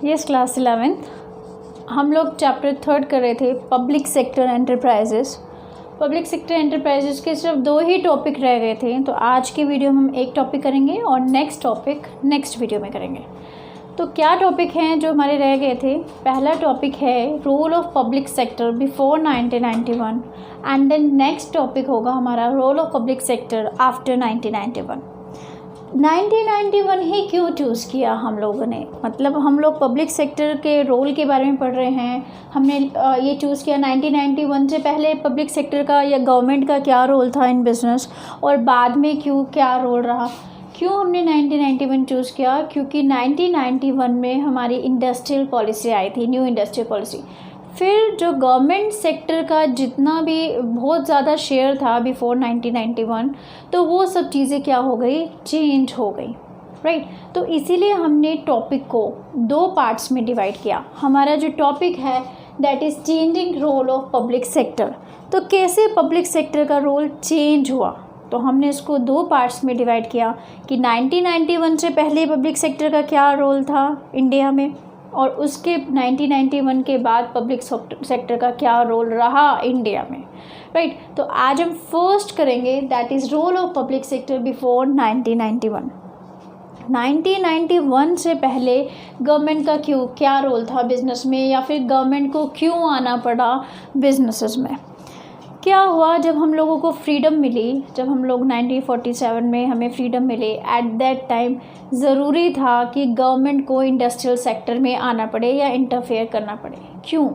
Yes class 11th हम लोग chapter 3 कर रहे थे public sector enterprises. Public sector enterprises के सिर्फ 2 ही टॉपिक रह गए थे, तो आज के वीडियो में हम एक टॉपिक करेंगे और नेक्स्ट टॉपिक नेक्स्ट वीडियो में करेंगे। तो क्या टॉपिक हैं जो हमारे रह गए थे? पहला टॉपिक है role of public sector before 1991 and then next topic होगा हमारा role of public sector after 1991। 1991 ही क्यों चूज़ किया हम लोगों ने? मतलब हम लोग पब्लिक सेक्टर के रोल के बारे में पढ़ रहे हैं। हमने ये चूज़ किया 1991 से पहले पब्लिक सेक्टर का या गवर्नमेंट का क्या रोल था इन बिज़नेस, और बाद में क्यों क्या रोल रहा। क्यों हमने 1991 चूज़ किया? क्योंकि 1991 में हमारी इंडस्ट्रियल पॉलिसी आई थी, न्यू इंडस्ट्रियल पॉलिसी। फिर जो गवर्नमेंट सेक्टर का जितना भी बहुत ज़्यादा शेयर था बिफोर 1991, तो वो सब चीज़ें क्या हो गई, चेंज हो गई, राइट। तो इसीलिए हमने टॉपिक को 2 पार्ट्स में डिवाइड किया। हमारा जो टॉपिक है that is changing role of public sector. तो कैसे पब्लिक सेक्टर का रोल चेंज हुआ, तो हमने इसको 2 पार्ट्स में डिवाइड किया कि 1991 से पहले पब्लिक सेक्टर का क्या रोल था इंडिया में, और उसके 1991 के बाद पब्लिक सेक्टर का क्या रोल रहा इंडिया में, राइट। तो आज हम फर्स्ट करेंगे that is role of public sector before 1991। 1991 से पहले गवर्नमेंट का क्या रोल था बिज़नेस में, या फिर गवर्नमेंट को क्यों आना पड़ा बिजनेसेस में। क्या हुआ जब हम लोगों को फ्रीडम मिली, जब हम लोग 1947 में हमें फ्रीडम मिले, एट दैट टाइम ज़रूरी था कि गवर्नमेंट को इंडस्ट्रियल सेक्टर में आना पड़े या इंटरफेयर करना पड़े। क्यों?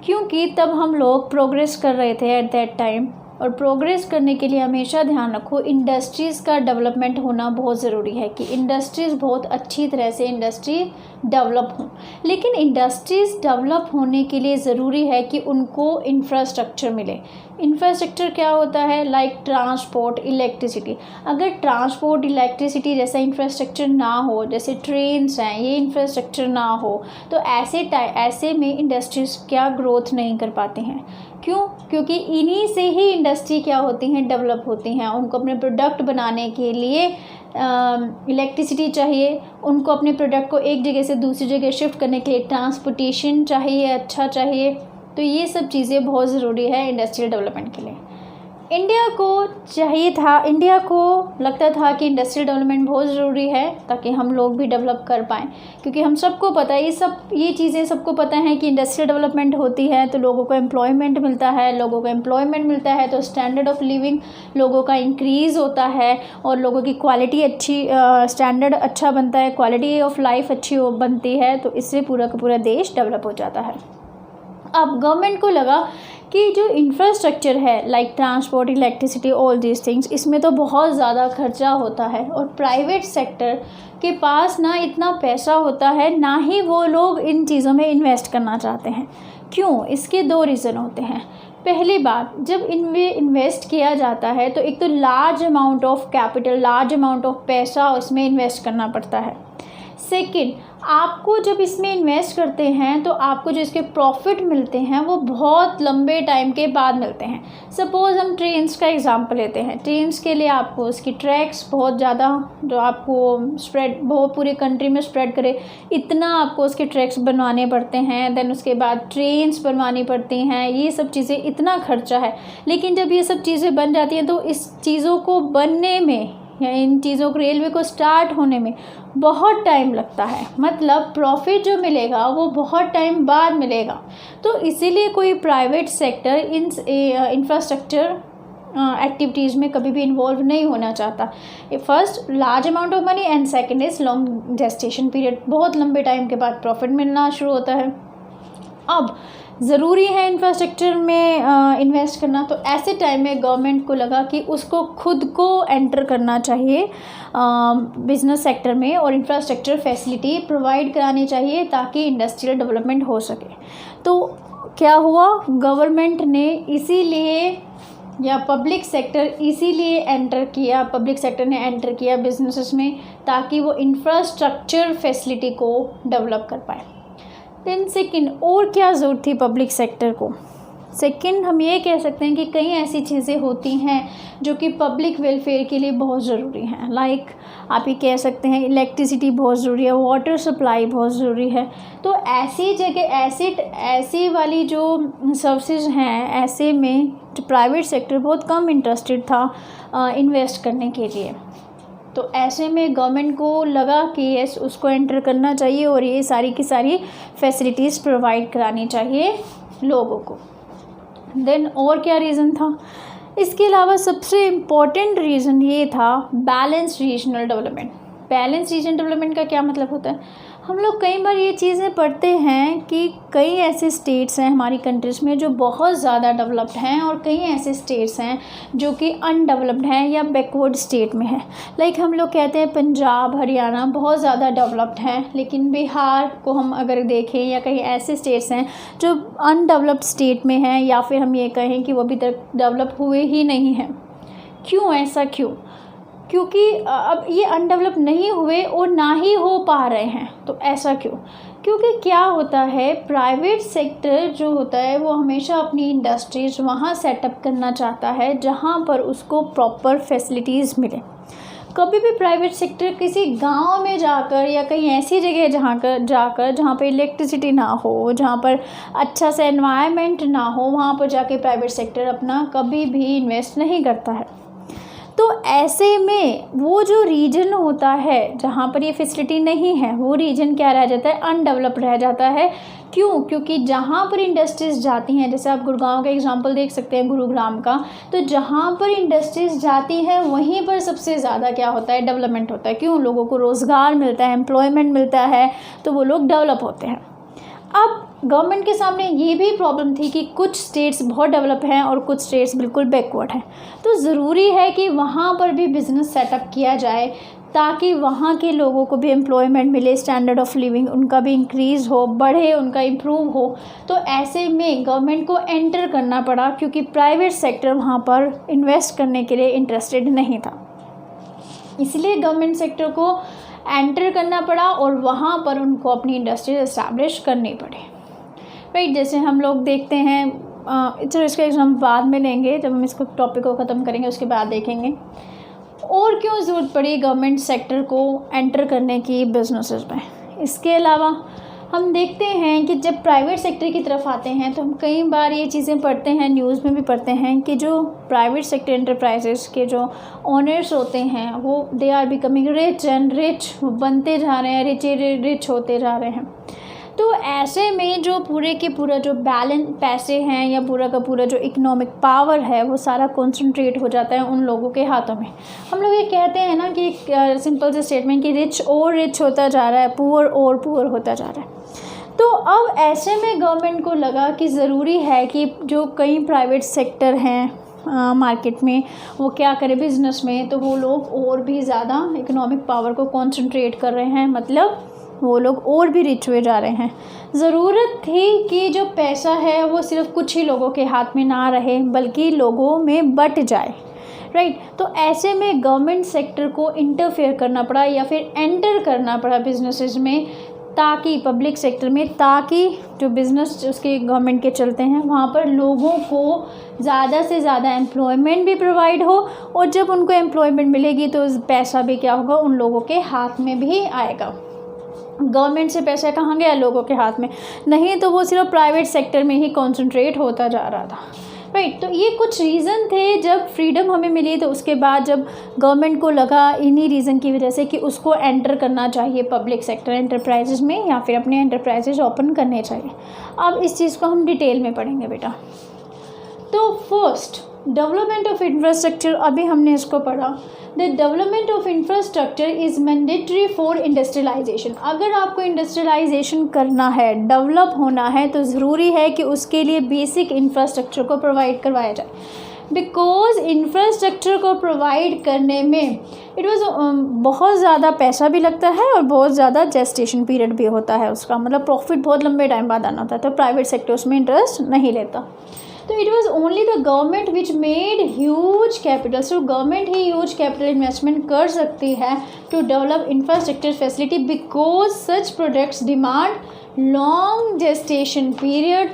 क्योंकि तब हम लोग प्रोग्रेस कर रहे थे एट दैट टाइम, और प्रोग्रेस करने के लिए हमेशा ध्यान रखो इंडस्ट्रीज़ का डेवलपमेंट होना बहुत ज़रूरी है कि इंडस्ट्रीज़ बहुत अच्छी तरह से इंडस्ट्री डेवलप हों। लेकिन इंडस्ट्रीज़ डेवलप होने के लिए ज़रूरी है कि उनको इंफ्रास्ट्रक्चर मिले। इंफ्रास्ट्रक्चर क्या होता है? Like transport, electricity. अगर ट्रांसपोर्ट, इलेक्ट्रिसिटी जैसा इंफ्रास्ट्रक्चर ना हो, जैसे ट्रेन्स हैं, ये इंफ्रास्ट्रक्चर ना हो, तो ऐसे में इंडस्ट्रीज़ क्या ग्रोथ नहीं कर पाते हैं। क्यों? क्योंकि इन्हीं से ही इंडस्ट्री क्या होती हैं, डेवलप होती हैं। उनको अपने प्रोडक्ट बनाने के लिए इलेक्ट्रिसिटी चाहिए, उनको अपने प्रोडक्ट को एक जगह से दूसरी जगह शिफ्ट करने के लिए ट्रांसपोर्टेशन चाहिए, अच्छा चाहिए। तो ये सब चीज़ें बहुत ज़रूरी है इंडस्ट्रियल डेवलपमेंट के लिए। इंडिया को लगता था कि इंडस्ट्रियल डेवलपमेंट बहुत ज़रूरी है ताकि हम लोग भी डेवलप कर पाएँ, क्योंकि हम सबको पता है ये चीज़ें सबको पता है कि इंडस्ट्रियल डेवलपमेंट होती है तो लोगों को एम्प्लॉयमेंट मिलता है, तो स्टैंडर्ड ऑफ लिविंग लोगों का इंक्रीज़ होता है, और लोगों की क्वालिटी अच्छी, स्टैंडर्ड अच्छा बनता है, क्वालिटी ऑफ लाइफ अच्छी बनती है, तो इससे पूरा का पूरा देश डेवलप हो जाता है। अब गवर्नमेंट को लगा कि जो इंफ्रास्ट्रक्चर है like transport, electricity, all these things, इसमें तो बहुत ज़्यादा खर्चा होता है, और प्राइवेट सेक्टर के पास ना इतना पैसा होता है, ना ही वो लोग इन चीज़ों में इन्वेस्ट करना चाहते हैं। क्यों? इसके 2 रीज़न होते हैं। पहली बात, जब इनमें इन्वेस्ट किया जाता है तो एक तो large amount of capital, large amount of पैसा उसमें इन्वेस्ट करना पड़ता है। सेकेंड, आपको जब इसमें इन्वेस्ट करते हैं तो आपको जो इसके प्रॉफिट मिलते हैं वो बहुत लंबे टाइम के बाद मिलते हैं। सपोज़ हम ट्रेन्स का एग्जांपल लेते हैं। ट्रेन्स के लिए आपको उसकी ट्रैक्स बहुत ज़्यादा, जो आपको स्प्रेड बहुत पूरे कंट्री में स्प्रेड करे, इतना आपको उसके ट्रैक्स बनवाने पड़ते हैं। देन उसके बाद ट्रेन्स बनवानी पड़ती हैं, ये सब चीज़ें, इतना खर्चा है। लेकिन जब ये सब चीज़ें बन जाती हैं तो इस चीज़ों को बनने में या इन चीज़ों को, रेलवे को स्टार्ट होने में बहुत टाइम लगता है। मतलब प्रॉफिट जो मिलेगा वो बहुत टाइम बाद मिलेगा। तो इसीलिए कोई private sector in infrastructure activities में कभी भी इन्वॉल्व नहीं होना चाहता। First, large amount of money, and second is long gestation period, बहुत लंबे टाइम के बाद प्रॉफिट मिलना शुरू होता है। अब ज़रूरी है इंफ्रास्ट्रक्चर में इन्वेस्ट करना, तो ऐसे टाइम में गवर्नमेंट को लगा कि उसको खुद को एंटर करना चाहिए बिज़नेस सेक्टर में, और इंफ्रास्ट्रक्चर फैसिलिटी प्रोवाइड करानी चाहिए ताकि इंडस्ट्रियल डेवलपमेंट हो सके। तो क्या हुआ, गवर्नमेंट ने इसीलिए या पब्लिक सेक्टर ने एंटर किया बिजनेसेस में, ताकि वो इंफ्रास्ट्रक्चर फैसिलिटी को डेवलप कर पाए। देन सेकेंड, और क्या ज़रूरत थी पब्लिक सेक्टर को? सेकंड, हम ये कह सकते हैं कि कई ऐसी चीज़ें होती हैं जो कि पब्लिक वेलफेयर के लिए बहुत ज़रूरी हैं। लाइक आप ये कह सकते हैं इलेक्ट्रिसिटी बहुत ज़रूरी है, वाटर सप्लाई बहुत ज़रूरी है। तो ऐसी जगह ऐसी वाली जो सर्विसेज हैं, ऐसे में जो प्राइवेट सेक्टर बहुत कम इंटरेस्टेड था इन्वेस्ट करने के लिए। तो ऐसे में गवर्नमेंट को लगा कि यस, उसको एंटर करना चाहिए और ये सारी की सारी फैसिलिटीज़ प्रोवाइड करानी चाहिए लोगों को। देन और क्या रीज़न था? इसके अलावा सबसे इम्पोर्टेंट रीज़न ये था balance regional development. Balance regional development का क्या मतलब होता है? हम लोग कई बार ये चीज़ें पढ़ते हैं कि कई ऐसे स्टेट्स हैं हमारी कंट्रीज़ में जो बहुत ज़्यादा डेवलप्ड हैं और कई ऐसे स्टेट्स हैं जो कि अनडेवलप्ड हैं या बैकवर्ड स्टेट में हैं। लाइक हम लोग कहते हैं पंजाब, हरियाणा बहुत ज़्यादा डेवलप्ड हैं, लेकिन बिहार को हम अगर देखें या कई ऐसे स्टेट्स हैं जो अनडेवलप्ड स्टेट में हैं, या फिर हम ये कहें कि वो अभी तक डेवलप हुए ही नहीं हैं। क्यों ऐसा क्यों? क्योंकि अब ये अनडेवलप नहीं हुए और ना ही हो पा रहे हैं। तो ऐसा क्यों? क्योंकि क्या होता है, प्राइवेट सेक्टर जो होता है वो हमेशा अपनी इंडस्ट्रीज वहाँ सेटअप करना चाहता है जहाँ पर उसको प्रॉपर फैसिलिटीज़ मिले। कभी भी प्राइवेट सेक्टर किसी गांव में जाकर या कहीं ऐसी जगह जहाँ पर इलेक्ट्रिसिटी ना हो, जहाँ पर अच्छा सा एनवायरनमेंट ना हो, वहाँ पर जाके प्राइवेट सेक्टर अपना कभी भी इन्वेस्ट नहीं करता है। तो ऐसे में वो जो रीजन होता है जहाँ पर ये फैसिलिटी नहीं है, वो रीजन क्या रह जाता है? अनडेवलप्ड रह जाता है। क्यों? क्योंकि जहाँ पर इंडस्ट्रीज़ जाती हैं, जैसे आप गुड़गांव का एग्जांपल देख सकते हैं, गुरुग्राम का, तो जहाँ पर इंडस्ट्रीज़ जाती हैं वहीं पर सबसे ज़्यादा क्या होता है? डेवलपमेंट होता है। क्यों? लोगों को रोज़गार मिलता है, एम्प्लॉयमेंट मिलता है, तो वो लोग डेवलप होते हैं। अब गवर्नमेंट के सामने ये भी प्रॉब्लम थी कि कुछ स्टेट्स बहुत डेवलप हैं और कुछ स्टेट्स बिल्कुल बैकवर्ड हैं। तो ज़रूरी है कि वहाँ पर भी बिज़नेस सेटअप किया जाए ताकि वहाँ के लोगों को भी एम्प्लॉयमेंट मिले, स्टैंडर्ड ऑफ लिविंग उनका भी इंक्रीज़ हो, बढ़े, उनका इम्प्रूव हो। तो ऐसे में गवर्नमेंट को एंटर करना पड़ा क्योंकि प्राइवेट सेक्टर वहाँ पर इन्वेस्ट करने के लिए इंटरेस्टेड नहीं था। इसलिए गवर्नमेंट सेक्टर को एंटर करना पड़ा और वहाँ पर उनको अपनी इंडस्ट्री एस्टैब्लिश करनी पड़ी। राइट, जैसे हम लोग देखते हैं, चलो इसका एग्जाम बाद में लेंगे, जब हम इसको टॉपिक को ख़त्म करेंगे उसके बाद देखेंगे और क्यों ज़रूरत पड़ी गवर्नमेंट सेक्टर को एंटर करने की बिजनेसेस में। इसके अलावा हम देखते हैं कि जब प्राइवेट सेक्टर की तरफ आते हैं तो हम कई बार ये चीज़ें पढ़ते हैं, न्यूज़ में भी पढ़ते हैं कि जो प्राइवेट सेक्टर एंटरप्राइजेस के जो ओनर्स होते हैं वो they are becoming rich and rich, बनते जा रहे हैं, रिच होते जा रहे हैं। तो ऐसे में जो पूरे के पूरा जो बैलेंस पैसे हैं या पूरा का पूरा जो इकोनॉमिक पावर है वो सारा कॉन्सेंट्रेट हो जाता है उन लोगों के हाथों में। हम लोग ये कहते हैं ना कि सिंपल से स्टेटमेंट कि रिच और रिच होता जा रहा है, पुअर और पुअर होता जा रहा है। तो अब ऐसे में गवर्नमेंट को लगा कि ज़रूरी है कि जो कई प्राइवेट सेक्टर हैं मार्केट में वो क्या करें बिज़नेस में, तो वो लोग और भी ज़्यादा इकोनॉमिक पावर को कॉन्सेंट्रेट कर रहे हैं, मतलब वो लोग और भी रिच हुए जा रहे हैं। ज़रूरत थी कि जो पैसा है वो सिर्फ कुछ ही लोगों के हाथ में ना रहे बल्कि लोगों में बट जाए। राइट, तो ऐसे में गवर्नमेंट सेक्टर को इंटरफेयर करना पड़ा या फिर एंटर करना पड़ा बिजनेसेस में, ताकि पब्लिक सेक्टर में, ताकि जो बिज़नेस उसके गवर्नमेंट के चलते हैं वहाँ पर लोगों को ज़्यादा से ज़्यादा एम्प्लॉयमेंट भी प्रोवाइड हो, और जब उनको एम्प्लॉयमेंट मिलेगी तो पैसा भी क्या होगा, उन लोगों के हाथ में भी आएगा। गवर्नमेंट से पैसा कहाँ गया? लोगों के हाथ में। नहीं तो वो सिर्फ प्राइवेट सेक्टर में ही कॉन्सेंट्रेट होता जा रहा था। राइट, तो ये कुछ रीज़न थे जब फ्रीडम हमें मिली, तो उसके बाद जब गवर्नमेंट को लगा इन्हीं रीज़न की वजह से कि उसको एंटर करना चाहिए पब्लिक सेक्टर एंटरप्राइजेज़ में या फिर अपने एंटरप्राइजेज़ ओपन करने चाहिए। अब इस चीज़ को हम डिटेल में पढ़ेंगे बेटा। तो फर्स्ट, डेवलपमेंट ऑफ इंफ्रास्ट्रक्चर, अभी हमने इसको पढ़ा। The development of infrastructure is mandatory for industrialisation. अगर आपको इंडस्ट्रियलाइजेशन करना है, डेवलप होना है, तो ज़रूरी है कि उसके लिए बेसिक इंफ्रास्ट्रक्चर को प्रोवाइड करवाया जाए। बिकॉज इंफ्रास्ट्रक्चर को प्रोवाइड करने में बहुत ज़्यादा पैसा भी लगता है और बहुत ज़्यादा जेस्टेशन पीरियड भी होता है उसका, मतलब प्रॉफिट बहुत लंबे टाइम बाद आना होता है, तो प्राइवेट सेक्टर उसमें इंटरेस्ट नहीं लेता। तो it was only the government which made huge capital, so government ही ह्यूज कैपिटल इन्वेस्टमेंट कर सकती है to develop infrastructure facility, because such products demand long gestation period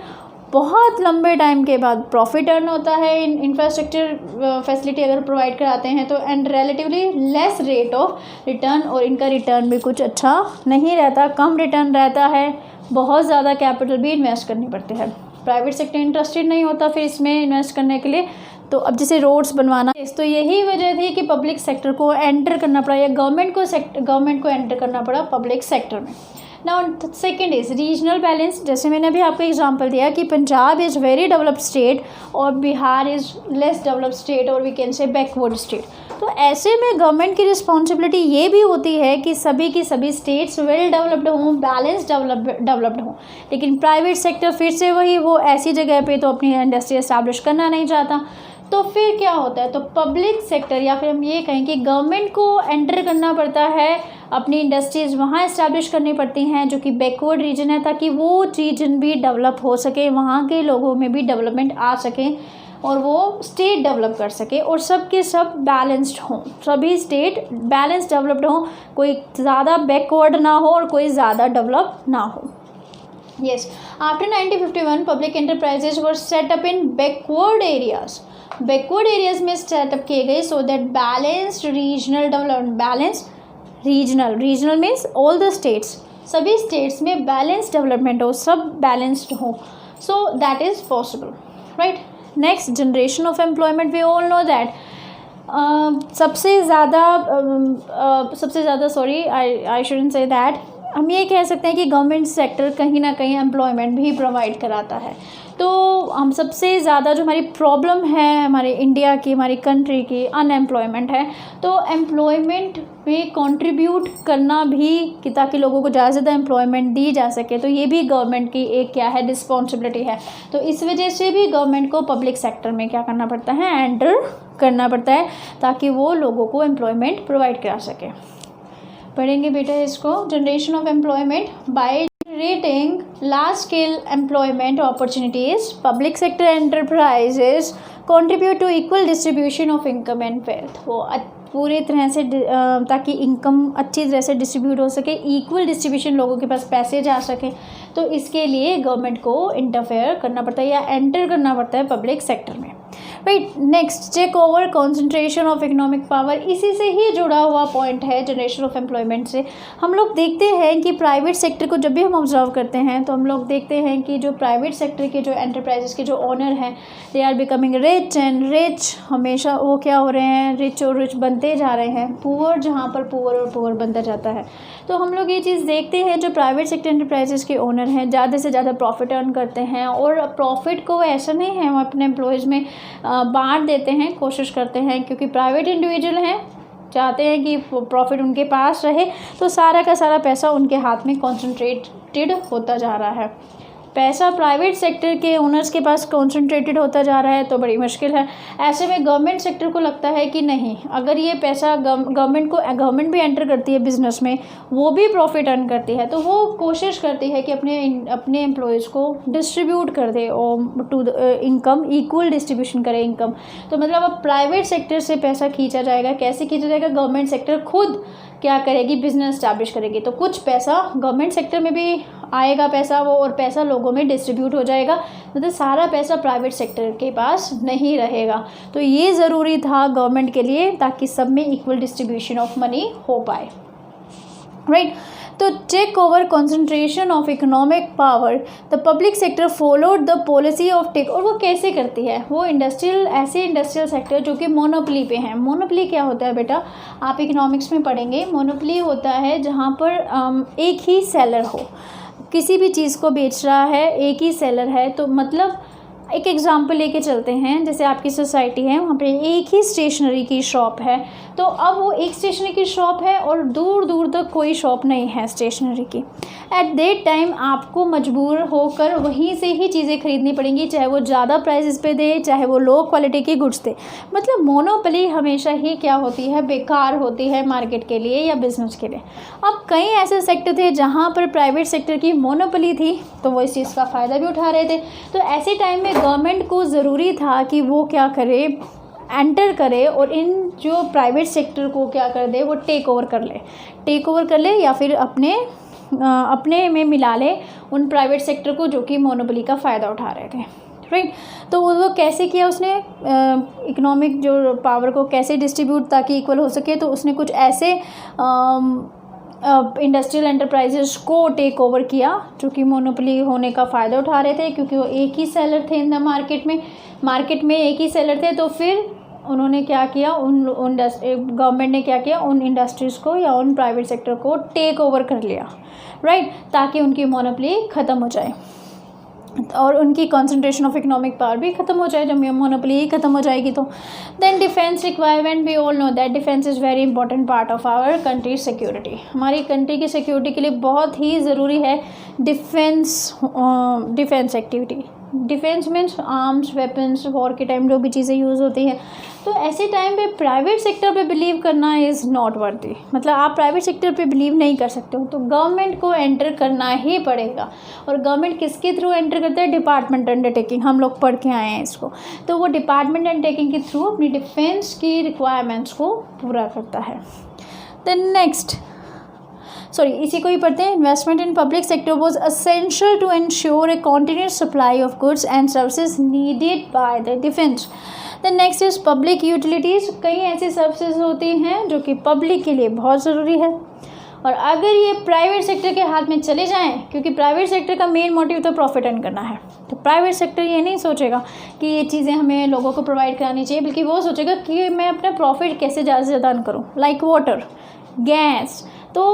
बहुत लंबे टाइम के बाद प्रॉफिट अर्न होता है इंफ्रास्ट्रक्चर फैसिलिटी अगर प्रोवाइड कराते हैं तो, and relatively less rate of return, और इनका रिटर्न भी कुछ अच्छा नहीं रहता, कम रिटर्न रहता है, बहुत ज़्यादा कैपिटल भी इन्वेस्ट करनी पड़ती है। प्राइवेट सेक्टर इंटरेस्टेड नहीं होता फिर इसमें इन्वेस्ट करने के लिए। तो अब जैसे रोड्स बनवाना, तो यही वजह थी कि पब्लिक सेक्टर को एंटर करना पड़ा, या गवर्नमेंट को एंटर करना पड़ा पब्लिक सेक्टर में। Now second is regional balance. जैसे मैंने अभी आपको एग्जांपल दिया कि Punjab is very developed state और Bihar is less developed state, और we can say backward state. तो ऐसे में गवर्नमेंट की रिस्पॉन्सिबिलिटी ये भी होती है कि सभी की सभी स्टेट्स वेल डेवलप्ड हों, बैलेंस डेवलप्ड हों। लेकिन प्राइवेट सेक्टर फिर से वही, वो ऐसी जगह पे तो अपनी इंडस्ट्री इस्टेब्लिश करना नहीं चाहता। तो फिर क्या होता है, तो पब्लिक सेक्टर, या फिर हम ये कहें कि गवर्नमेंट को एंटर करना पड़ता है, अपनी इंडस्ट्रीज़ वहाँ इस्टेब्लिश करनी पड़ती हैं जो कि बैकवर्ड रीजन है, ताकि वो रीजन भी डेवलप हो सके, वहाँ के लोगों में भी डेवलपमेंट आ सके और वो स्टेट डेवलप कर सके, और सब के सब बैलेंस्ड हों, सभी स्टेट बैलेंस डेवलप्ड हों, कोई ज़्यादा बैकवर्ड ना हो और कोई ज़्यादा डेवलप ना हो। Yes, after 1951 public enterprises were set up in backward areas. Backward areas में सेटअप किए गए so that balanced regional development, balance regional means all the states, सभी स्टेट्स में बैलेंस डेवलपमेंट हो, सब बैलेंस्ड हो, so that is possible, right. Next, generation of employment, we all know that सबसे ज़्यादा sorry I shouldn't say that, हम ये कह सकते हैं कि गवर्नमेंट सेक्टर कहीं ना कहीं एम्प्लॉयमेंट भी प्रोवाइड कराता है। तो हम सबसे ज़्यादा जो हमारी प्रॉब्लम है हमारे इंडिया की, हमारी कंट्री की, अनएम्प्लॉयमेंट है। तो एम्प्लॉयमेंट में कंट्रीब्यूट करना भी कि ताकि लोगों को ज़्यादा से ज़्यादा एम्प्लॉयमेंट दी जा सके, तो ये भी गवर्नमेंट की एक क्या है, रिस्पॉन्सिबिलिटी है। तो इस वजह से भी गवर्नमेंट को पब्लिक सेक्टर में क्या करना पड़ता है, एंटर करना पड़ता है, ताकि वो लोगों को एम्प्लॉयमेंट प्रोवाइड करा सके। पढ़ेंगे बेटा इसको, generation of employment bye generating large scale employment opportunities, public sector enterprises contribute to equal distribution of income and wealth। वो पूरी तरह से ताकि इनकम अच्छी तरह से डिस्ट्रीब्यूट हो सके, इक्वल डिस्ट्रीब्यूशन, लोगों के पास पैसे जा सके, तो इसके लिए गवर्नमेंट को इंटरफेयर करना पड़ता है या एंटर करना पड़ता है पब्लिक सेक्टर में, right. Next, take over concentration of economic power, इसी से ही जुड़ा हुआ पॉइंट है जनरेशन ऑफ एम्प्लॉयमेंट से। हम लोग देखते हैं कि प्राइवेट सेक्टर को जब भी हम ऑब्जर्व करते हैं तो हम लोग देखते हैं कि जो प्राइवेट सेक्टर के जो एंटरप्राइजेस के जो ओनर हैं, they are becoming rich and rich, हमेशा वो क्या हो रहे हैं, रिच और रिच बनते जा रहे हैं, पुअर जहाँ पर पुअर और पुअर बनता जाता है। तो हम लोग ये चीज़ देखते हैं, जो प्राइवेट सेक्टर एंटरप्राइजेस के ओनर हैं ज़्यादा से ज़्यादा प्रॉफिट अर्न करते हैं, और प्रॉफिट को ऐसा नहीं है, हम अपने एम्प्लॉयज़ में बांट देते हैं, कोशिश करते हैं, क्योंकि प्राइवेट इंडिविजुअल हैं, चाहते हैं कि प्रॉफिट उनके पास रहे, तो सारा का सारा पैसा उनके हाथ में कॉन्सेंट्रेटेड होता जा रहा है। पैसा प्राइवेट सेक्टर के ओनर्स के पास कॉन्सेंट्रेटेड होता जा रहा है तो बड़ी मुश्किल है। ऐसे में गवर्नमेंट सेक्टर को लगता है कि नहीं, अगर ये पैसा गवर्नमेंट भी एंटर करती है बिजनेस में, वो भी प्रॉफिट अर्न करती है, तो वो कोशिश करती है कि अपने एम्प्लॉयज़ को डिस्ट्रीब्यूट कर दे और टू इनकम, इक्वल डिस्ट्रीब्यूशन करे इनकम। तो मतलब अब प्राइवेट सेक्टर से पैसा खींचा जाएगा, कैसे खींचा जाएगा, गवर्नमेंट सेक्टर खुद क्या करेगी, बिजनेस स्टैब्लिश करेगी, तो कुछ पैसा गवर्नमेंट सेक्टर में भी आएगा पैसा वो, और पैसा लोगों में डिस्ट्रीब्यूट हो जाएगा, मतलब सारा पैसा प्राइवेट सेक्टर के पास नहीं रहेगा। तो ये ज़रूरी था गवर्नमेंट के लिए, ताकि सब में इक्वल डिस्ट्रीब्यूशन ऑफ मनी हो पाए, राइट। तो take over concentration of economic power, the public sector followed the policy of take, और वो कैसे करती है, वो ऐसे इंडस्ट्रियल सेक्टर जो कि मोनोपोली पे हैं। मोनोपोली क्या होता है बेटा, आप इकोनॉमिक्स में पढ़ेंगे, मोनोपोली होता है जहाँ पर एक ही सेलर हो, किसी भी चीज़ को बेच रहा है, एक ही सेलर है। तो मतलब एक एग्जांपल लेके चलते हैं, जैसे आपकी सोसाइटी है, वहाँ पे एक ही स्टेशनरी की शॉप है, तो अब वो एक स्टेशनरी की शॉप है और दूर दूर तक कोई शॉप नहीं है स्टेशनरी की। एट दैट टाइम आपको मजबूर होकर वहीं से ही चीज़ें खरीदनी पड़ेंगी, चाहे वो ज़्यादा प्राइसेस पे दे, चाहे वो लो क्वालिटी की गुड्स दे। मतलब मोनोपोली हमेशा ही क्या होती है, बेकार होती है मार्केट के लिए या बिज़नेस के लिए। अब कई ऐसे सेक्टर थे जहाँ पर प्राइवेट सेक्टर की मोनोपोली थी, तो वो इस चीज़ का फ़ायदा भी उठा रहे थे। तो ऐसे टाइम में गवर्नमेंट को ज़रूरी था कि वो क्या करे, एंटर करे और इन जो प्राइवेट सेक्टर को क्या कर दे, वो टेक ओवर कर ले या फिर अपने अपने में मिला ले उन प्राइवेट सेक्टर को जो कि मोनोपोली का फ़ायदा उठा रहे थे, राइट। तो वो कैसे किया उसने, इकोनॉमिक जो पावर को कैसे डिस्ट्रीब्यूट ताकि इक्वल हो सके, तो उसने कुछ ऐसे इंडस्ट्रियल एंटरप्राइजेस को टेक ओवर किया जो कि मोनोपोली होने का फ़ायदा उठा रहे थे, क्योंकि वो एक ही सेलर थे इन द मार्केट में एक ही सेलर थे। तो फिर उन्होंने क्या किया, गवर्नमेंट ने क्या किया, उन इंडस्ट्रीज़ को या उन प्राइवेट सेक्टर को टेक ओवर कर लिया, राइट, ताकि उनकी मोनोपोली ख़त्म हो जाए और उनकी कंसंट्रेशन ऑफ इकोनॉमिक पावर भी ख़त्म हो जाए। जब मोनोपोली ही ख़त्म हो जाएगी तो then defence requirement, we all know that defence is very important part of our country security. हमारी कंट्री की सिक्योरिटी के लिए बहुत ही ज़रूरी है defence activity. Defence means arms, weapons, war के टाइम जो भी चीज़ें यूज़ होती हैं। तो ऐसे टाइम पे प्राइवेट सेक्टर पे बिलीव करना इज़ नॉट वर्दी, मतलब आप प्राइवेट सेक्टर पे बिलीव नहीं कर सकते हो, तो गवर्नमेंट को एंटर करना ही पड़ेगा। और गवर्नमेंट किसके थ्रू एंटर करता है, डिपार्टमेंट अंडरटेकिंग, हम लोग पढ़ के आए हैं इसको। तो वो डिपार्टमेंट अंडरटेकिंग के थ्रू अपनी डिफेंस की रिक्वायरमेंट्स को पूरा करता है। देन इसी को ही पढ़ते हैं। Investment in public sector was essential to ensure a continuous supply of goods and services needed by the defence. The next is public utilities. कई ऐसी सर्विसेज होती हैं जो कि पब्लिक के लिए बहुत ज़रूरी है, और अगर ये प्राइवेट सेक्टर के हाथ में चले जाएं, क्योंकि प्राइवेट सेक्टर का मेन मोटिव तो प्रॉफिट अर्न करना है, तो प्राइवेट सेक्टर ये नहीं सोचेगा कि ये चीज़ें हमें लोगों को प्रोवाइड करानी चाहिए, बल्कि वो सोचेगा कि मैं अपना प्रॉफिट कैसे ज़्यादा से ज़्यादा अर्न करूँ, लाइक वाटर, गैस। तो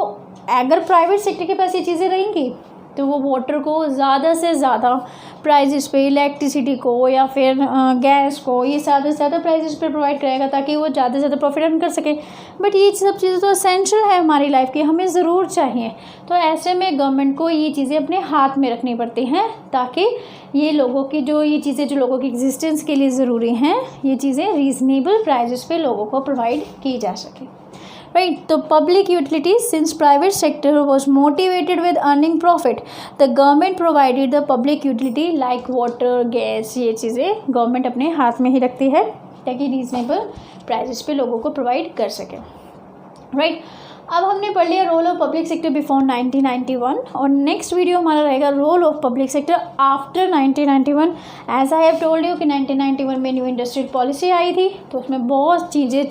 अगर प्राइवेट सेक्टर के पास ये चीज़ें रहेंगी तो वो वाटर को ज़्यादा से ज़्यादा प्राइजेस पे, इलेक्ट्रिसिटी को या फिर गैस को, ये ज़्यादा से ज़्यादा प्राइजेस पे प्रोवाइड करेगा ताकि वो ज़्यादा से ज़्यादा प्रॉफिट अर्न कर सके। बट ये सब चीज़ें तो एसेंशियल है हमारी लाइफ की, हमें ज़रूर चाहिए। तो ऐसे में गवर्नमेंट को ये चीज़ें अपने हाथ में रखनी पड़ती हैं ताकि ये लोगों की जो लोगों की एग्जिस्टेंस के लिए ज़रूरी हैं, ये चीज़ें रीज़नेबल प्राइजेस पे लोगों को प्रोवाइड की जा सके, right? तो public utilities, since private sector was motivated with earning profit, the government provided the public utility like water, gas, ये चीज़ें गवर्नमेंट अपने हाथ में ही रखती है ताकि रीजनेबल प्राइसेस पे लोगों को प्रोवाइड कर सके, राइट। अब हमने पढ़ लिया role of public sector before 1991, और नेक्स्ट वीडियो हमारा रहेगा role of public sector after 1991। As I have told you कि 1991 में न्यू इंडस्ट्रियल पॉलिसी आई थी, तो उसमें बहुत चीज़ें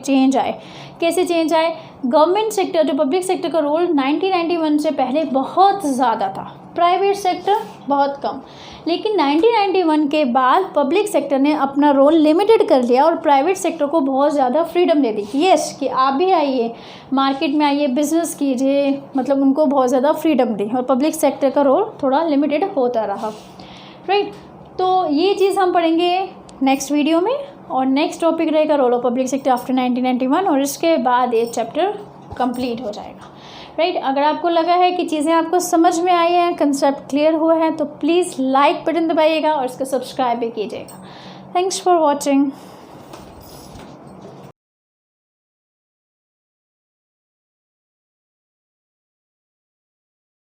चेंज आए। कैसे चेंज आए, गवर्नमेंट सेक्टर जो पब्लिक सेक्टर का रोल 1991 से पहले बहुत ज़्यादा था, प्राइवेट सेक्टर बहुत कम। लेकिन 1991 के बाद पब्लिक सेक्टर ने अपना रोल लिमिटेड कर लिया और प्राइवेट सेक्टर को बहुत ज़्यादा फ्रीडम दे दी कि आप भी आइए, मार्केट में आइए, बिजनेस कीजिए, मतलब उनको बहुत ज़्यादा फ्रीडम दी और पब्लिक सेक्टर का रोल थोड़ा लिमिटेड होता रहा, राइट। तो ये चीज़ हम पढ़ेंगे नेक्स्ट वीडियो में, और नेक्स्ट टॉपिक रहेगा role of public sector after 1991, और इसके बाद ये चैप्टर कंप्लीट हो जाएगा, राइट। अगर आपको लगा है कि चीज़ें आपको समझ में आई हैं, कंसेप्ट क्लियर हुआ है, तो प्लीज़ लाइक बटन दबाइएगा और इसको सब्सक्राइब भी कीजिएगा। Thanks for watching.